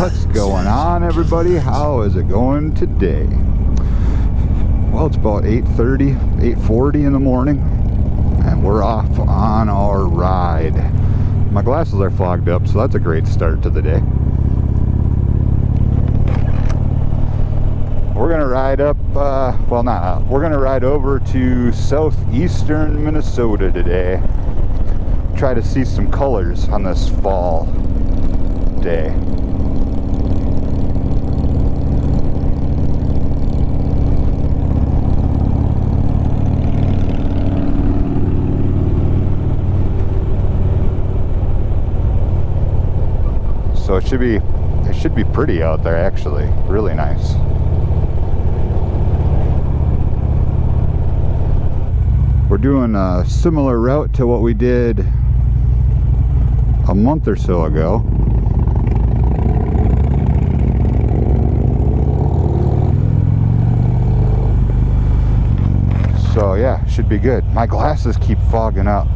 What's going on, everybody? How is it going today? Well, it's about 8:30, 8:40 in the morning, and we're off on our ride. My glasses are fogged up, so that's a great start to the day. We're gonna ride up, we're gonna ride over to southeastern Minnesota today. Try to see some colors on this fall day. So it should be pretty out there, actually. Really nice. We're doing a similar route to what we did a month or so ago. So yeah, should be good. My glasses keep fogging up.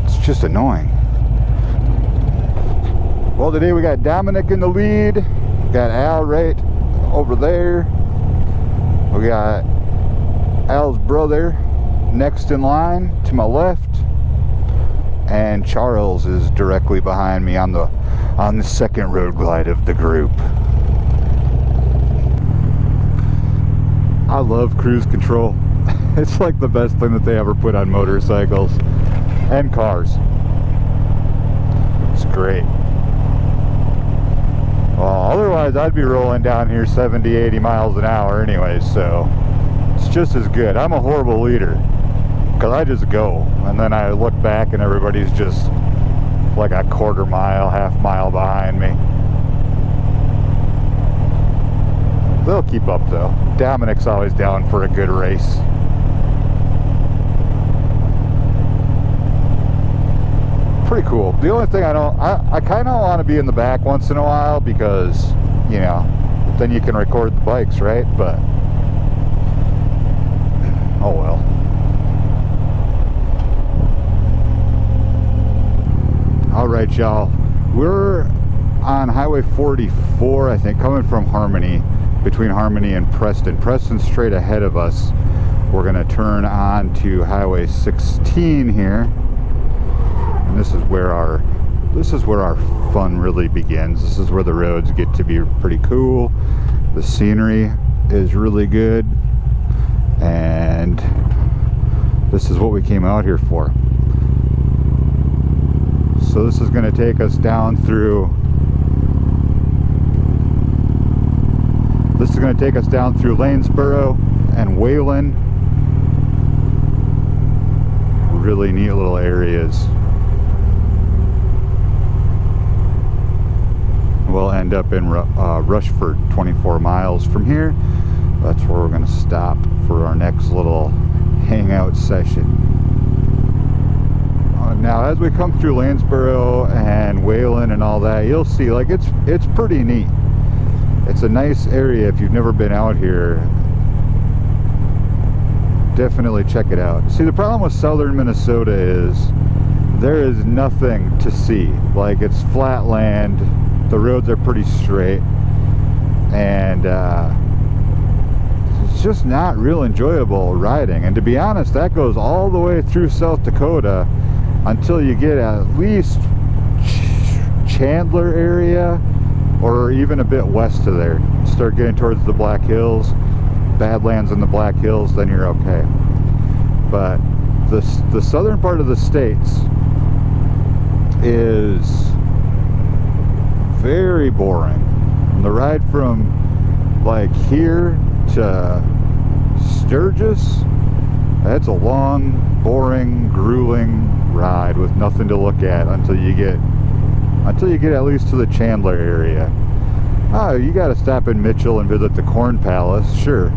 It's just annoying. Well, today we got Dominic in the lead. We got Al right over there. We got Al's brother next in line to my left, and Charles is directly behind me on the second road glide of the group. I love cruise control. It's like the best thing that they ever put on motorcycles and cars. It's great. Well, otherwise I'd be rolling down here 70, 80 miles an hour anyways, so it's just as good. I'm a horrible leader because I just go, and then I look back and everybody's just like a quarter mile, half mile behind me. They'll keep up though. Dominic's always down for a good race. Pretty cool. The only thing I kind of want to be in the back once in a while because, you know, then you can record the bikes, right? But oh well. All right, y'all. We're on Highway 44, I think, coming from Harmony, between Harmony and Preston. Preston's straight ahead of us. We're gonna turn on to Highway 16 here. And this is where our fun really begins. This is where the roads get to be pretty cool. The scenery is really good, and this is what we came out here for. So this is going to take us down through Lanesboro and Wayland. Really neat little areas. We'll end up in Rushford, 24 miles from here. That's where we're going to stop for our next little hangout session. Now as we come through Lanesboro and Wayland and all that, you'll see like it's pretty neat. It's a nice area. If you've never been out here, definitely check it out. See, the problem with southern Minnesota is there is nothing to see. Like, it's flat land. The roads are pretty straight, and it's just not real enjoyable riding. And to be honest, that goes all the way through South Dakota until you get at least Chandler area, or even a bit west of there. Start getting towards the Black Hills, Badlands in the Black Hills, then you're okay. But the southern part of the states is very boring. And the ride from like here to Sturgis, It's a long, boring, grueling ride with nothing to look at until you get at least to the Chandler area. Oh, you got to stop in Mitchell and visit the Corn Palace, sure,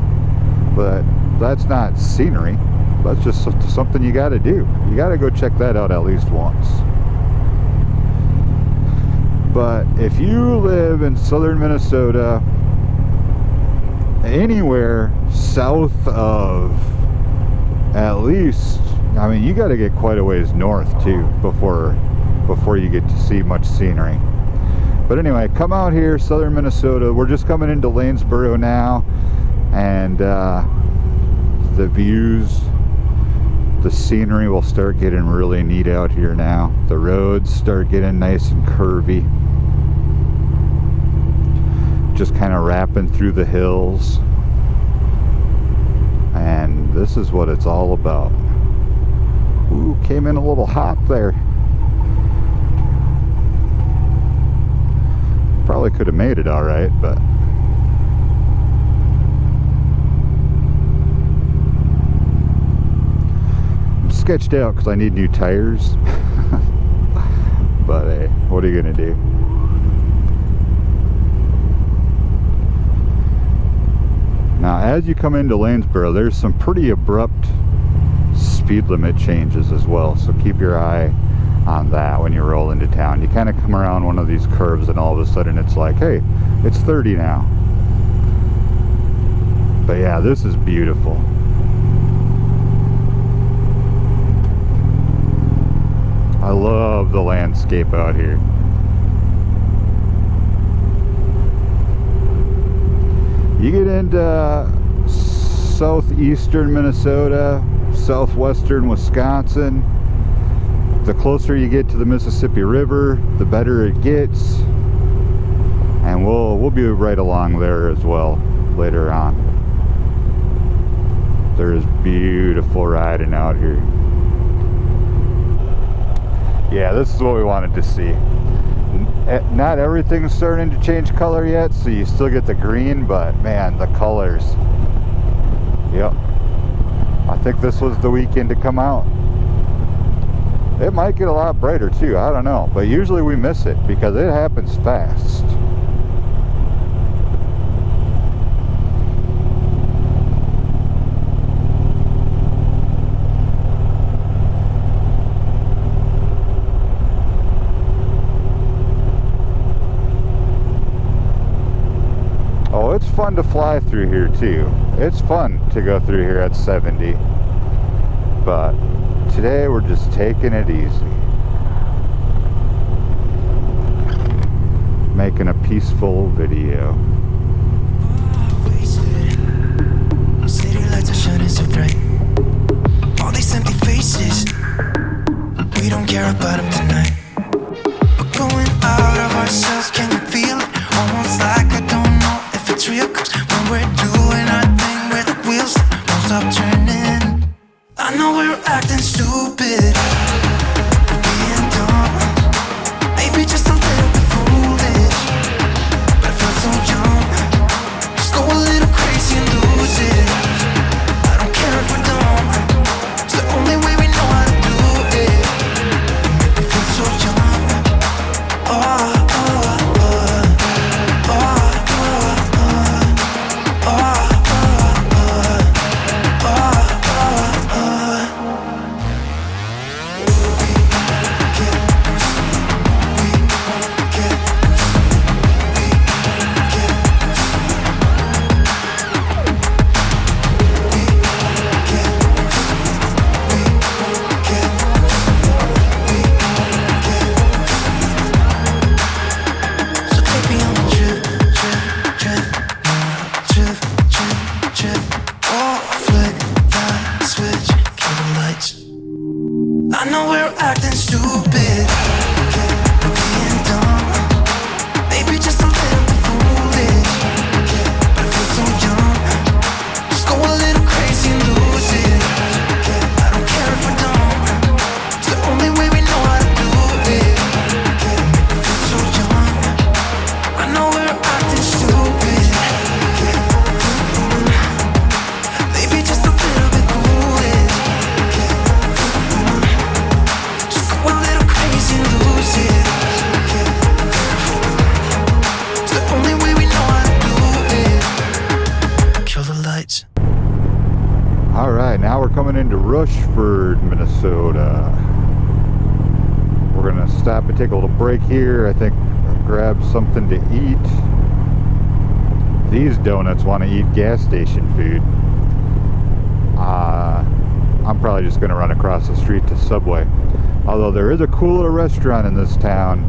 but that's not scenery. That's just something you got to do. You got to go check that out at least once. But if you live in southern Minnesota, anywhere south of at least, I mean, you got to get quite a ways north too before you get to see much scenery. But anyway, come out here, southern Minnesota. We're just coming into Lanesboro now, and the views, the scenery will start getting really neat out here now. The roads start getting nice and curvy, just kind of wrapping through the hills, and this is what it's all about. Ooh, came in a little hot there. Probably could have made it all right, but I'm sketched out because I need new tires. But hey, what are you gonna do? Now, as you come into Lanesboro, there's some pretty abrupt speed limit changes as well, so keep your eye on that when you roll into town. You kind of come around one of these curves and all of a sudden it's like, hey, it's 30 now. But yeah, this is beautiful. I love the landscape out here. You get into southeastern Minnesota, southwestern Wisconsin, the closer you get to the Mississippi River, the better it gets, and we'll be right along there as well later on. There's beautiful riding out here. Yeah, this is what we wanted to see. Not everything's starting to change color yet, so you still get the green, but man, the colors. Yep. I think this was the weekend to come out. It might get a lot brighter too, I don't know, but usually we miss it because it happens fast. Oh, it's fun to fly through here too. It's fun to go through here at 70, but today we're just taking it easy, making a peaceful video. City lights are shining so bright. All these empty faces, we don't care about them tonight. We're going out of ourselves, can you feel it? Almost like I don't know if it's real, 'cause when we're doing our thing, where the wheels won't stop turning. I know we're acting stupid, we're being dumb, maybe just a little bit foolish, but I feel so young. Just go a little crazy and lose it. I don't care if we're dumb, it's the only way we know how to do it. Make me feel so young. Oh, oh, oh, oh, oh, oh, oh, oh. I know we're acting stupid, we're being dumb, maybe just a little bit foolish, but I feel so young. Just go a little crazy and lose it. I don't care if we're dumb, it's the only way we know how to do it. Make me feel so young. I know we're acting stupid, maybe just a little bit foolish. right, now we're coming into Rushford, Minnesota. We're gonna stop and take a little break here. I think I'll grab something to eat. These donuts want to eat gas station food. I'm probably just gonna run across the street to Subway. Although there is a cool little restaurant in this town.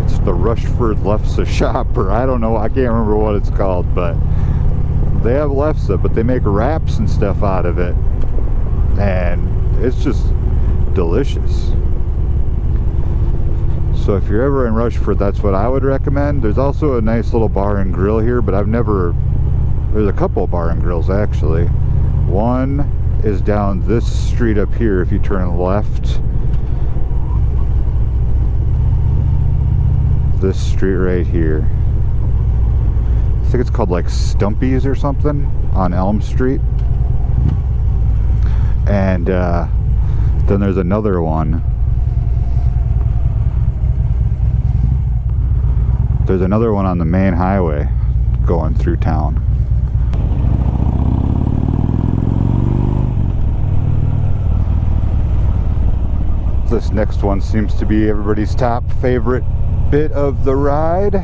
It's the Rushford Lefse shop, or I don't know, I can't remember what it's called, but they have lefse, but they make wraps and stuff out of it, and it's just delicious. So if you're ever in Rushford, that's what I would recommend. There's also a nice little bar and grill here, but there's a couple of bar and grills actually. One is down this street up here if you turn left. This street right here. I think it's called like Stumpy's or something on Elm Street. And then there's another one. There's another one on the main highway going through town. This next one seems to be everybody's top favorite bit of the ride.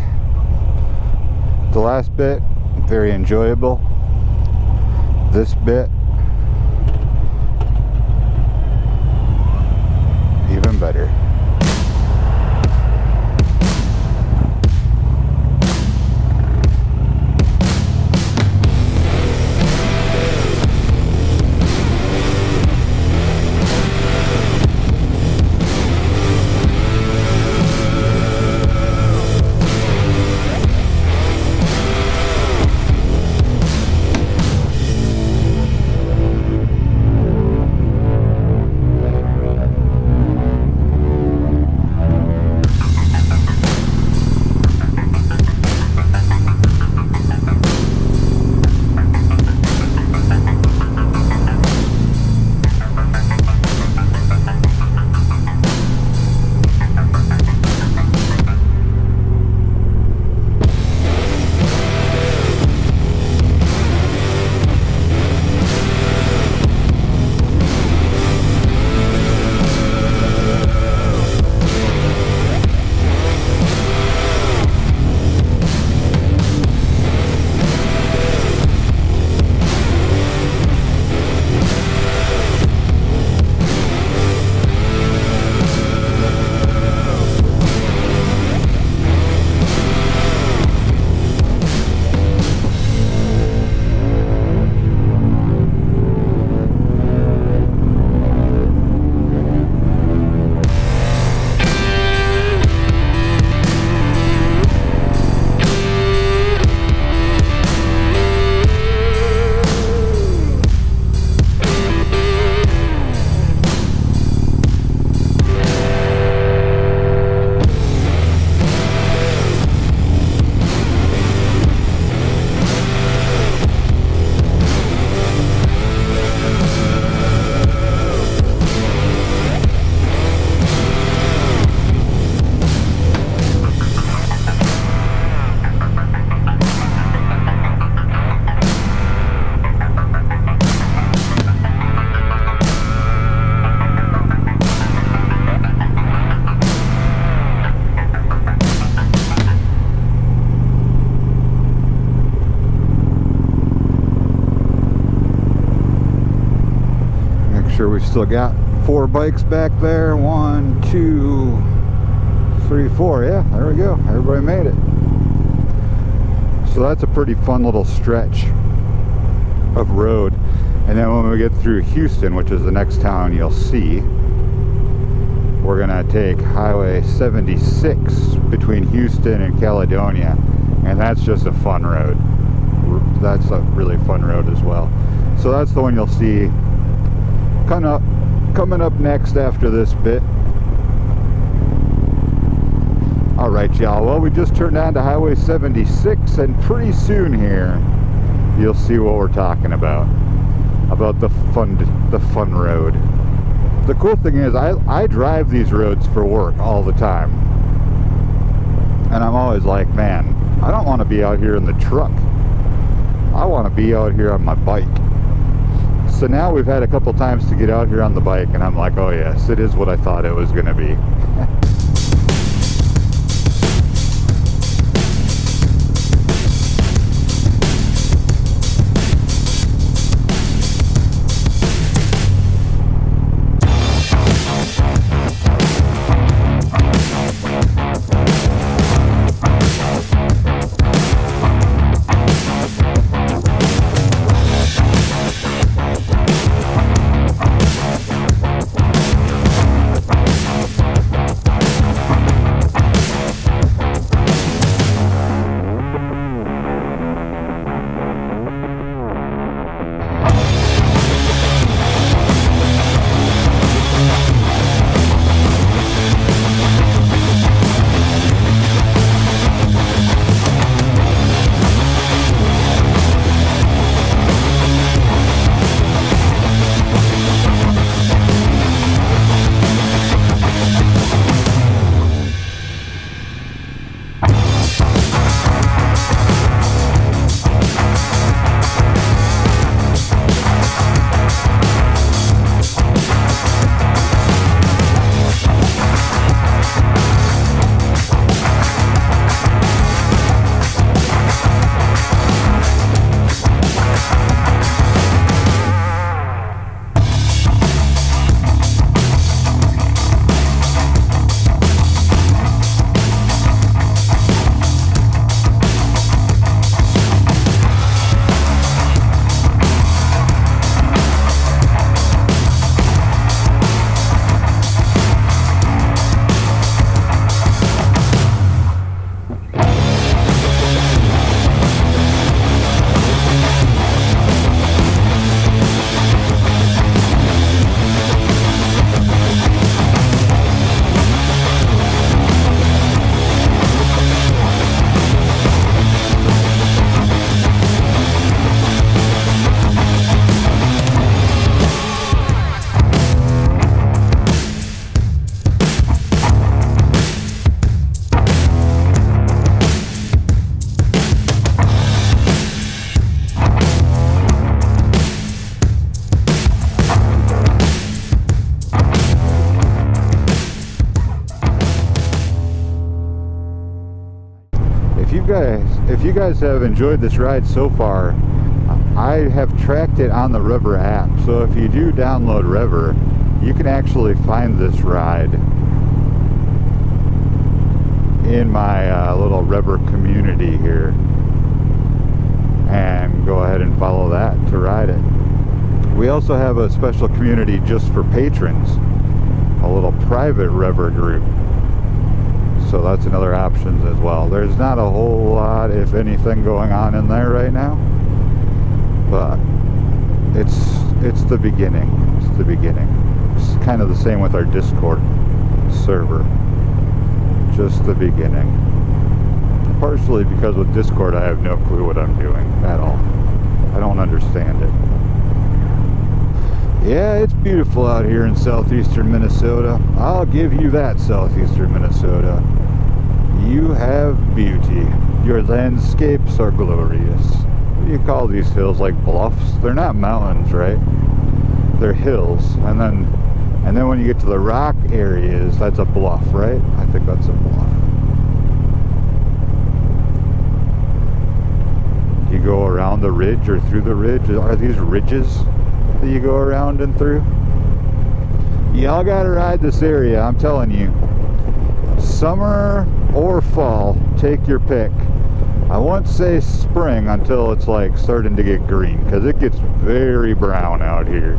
The last bit, very enjoyable. This bit, even better. Sure, we've still got 4 bikes back there. 1, 2, 3, 4. Yeah, there we go. Everybody made it. So that's a pretty fun little stretch of road. And then when we get through Houston, which is the next town you'll see, we're gonna take Highway 76 between Houston and Caledonia, and that's just a fun road. That's a really fun road as well. So that's the one you'll see coming up next after this bit. All right, y'all. Well, we just turned on to Highway 76, and pretty soon here, you'll see what we're talking about the fun road. The cool thing is, I drive these roads for work all the time, and I'm always like, man, I don't want to be out here in the truck. I want to be out here on my bike. So now we've had a couple times to get out here on the bike, and I'm like, oh yes, it is what I thought it was going to be. If you guys have enjoyed this ride so far, I have tracked it on the River app. So if you do download River, you can actually find this ride in my little River community here, and go ahead and follow that to ride it. We also have a special community just for patrons, a little private River group. So that's another option as well. There's not a whole lot, if anything, going on in there right now, but it's the beginning. It's the beginning. It's kind of the same with our Discord server. Just the beginning. Partially because with Discord I have no clue what I'm doing at all. I don't understand it. Yeah, it's beautiful out here in southeastern Minnesota. I'll give you that, southeastern Minnesota. You have beauty. Your landscapes are glorious. What do you call these hills? Like bluffs? They're not mountains, right? They're hills. And then when you get to the rock areas, that's a bluff, right? I think that's a bluff. You go around the ridge or through the ridge. Are these ridges that you go around and through? Y'all gotta ride this area, I'm telling you. Summer or fall, take your pick. I won't say spring until it's like starting to get green, because it gets very brown out here.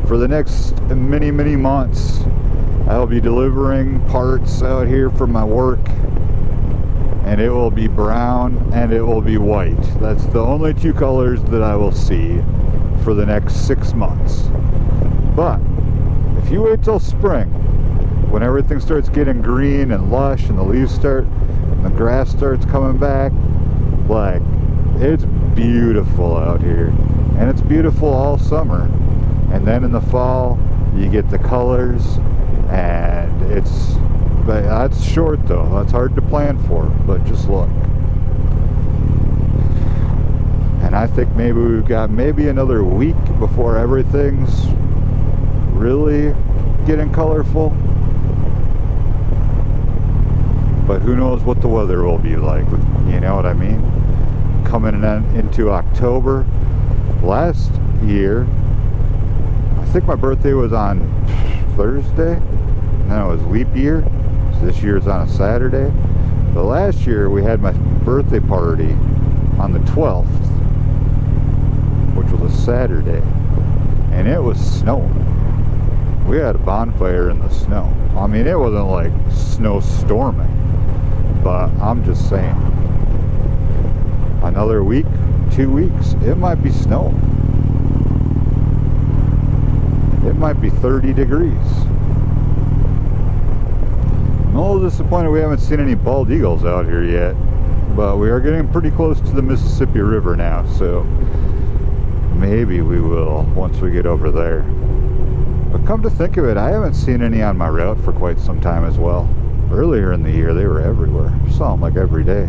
For the next many months, I'll be delivering parts out here for my work, and it will be brown and it will be white. That's the only two colors that I will see for the next 6 months. But if you wait till spring, when everything starts getting green and lush and the leaves start and the grass starts coming back, like, it's beautiful out here, and it's beautiful all summer. And then in the fall you get the colors, and but that's short though, that's hard to plan for, but just look. And I think maybe we've got maybe another week before everything's really getting colorful. But who knows what the weather will be like, you know what I mean? Coming into October. Last year, I think my birthday was on Thursday, and then it was leap year, so this year's on a Saturday. But last year we had my birthday party on the 12th, which was a Saturday, and it was snowing. We had a bonfire in the snow. I mean, it wasn't like snow storming, but I'm just saying, another week, 2 weeks, it might be snowing. It might be 30 degrees. I'm a little disappointed we haven't seen any bald eagles out here yet, but we are getting pretty close to the Mississippi River now, so maybe we will once we get over there. But come to think of it, I haven't seen any on my route for quite some time as well. Earlier in the year, they were everywhere. I saw them like every day.